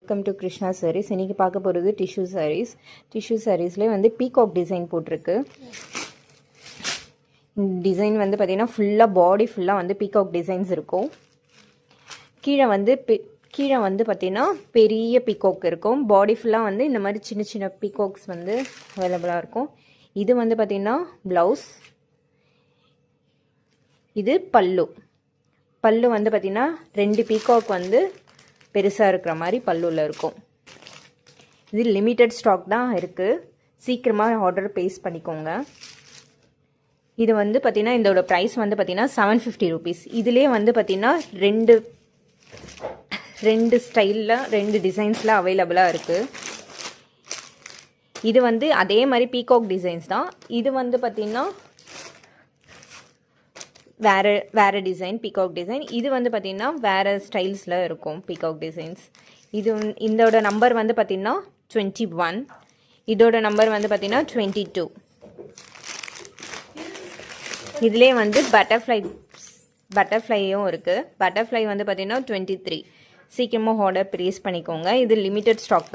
Welcome to Krishna saris. இன்றைக்கி பார்க்க போகிறது டிஷ்யூ சாரீஸ். டிஷ்யூ சாரீஸ்லேயே வந்து பீகாக் டிசைன் போட்டிருக்கு. டிசைன் வந்து பார்த்திங்கன்னா ஃபுல்லாக பாடி ஃபுல்லாக வந்து பீகாக் டிசைன்ஸ் இருக்கும். கீழே வந்து பார்த்திங்கன்னா பெரிய பீகாக் இருக்கும். பாடி ஃபுல்லாக வந்து இந்த மாதிரி சின்ன சின்ன பீகாக்ஸ் வந்து அவைலபிளாக இருக்கும். இது வந்து பார்த்திங்கன்னா ப்ளவுஸ். இது பல்லு வந்து பார்த்திங்கன்னா 2 பீகாக் வந்து பெருசாக இருக்கிற மாதிரி பல்லுவில் இருக்கும். இது லிமிட்டட் ஸ்டாக் தான் இருக்குது. சீக்கிரமாக ஆர்டர் பேஸ் பண்ணிக்கோங்க. இது வந்து பார்த்திங்கன்னா இதோட ப்ரைஸ் வந்து பார்த்திங்கன்னா 750 rupees. இதிலே வந்து பார்த்திங்கன்னா ரெண்டு ஸ்டைலில் 2 டிசைன்ஸில் அவைலபிளாக இருக்குது. இது வந்து அதே மாதிரி பீகாக் டிசைன்ஸ் தான். இது வந்து பார்த்திங்கன்னா வேறு டிசைன் பீகாக் டிசைன். இது வந்து பார்த்திங்கன்னா வேறு ஸ்டைல்ஸில் இருக்கும் பீகாக் டிசைன்ஸ். இதோட நம்பர் வந்து பார்த்திங்கன்னா 21. இதோட நம்பர் வந்து பார்த்திங்கன்னா 22. இதிலே வந்து பட்டர்ஃப்ளையும் இருக்குது. பட்டர்ஃப்ளை வந்து பார்த்திங்கன்னா 23. சீக்கிரமாக ஆர்டர் ப்ளேஸ் பண்ணிக்கோங்க. இது லிமிட்டட் ஸ்டாக் தான்.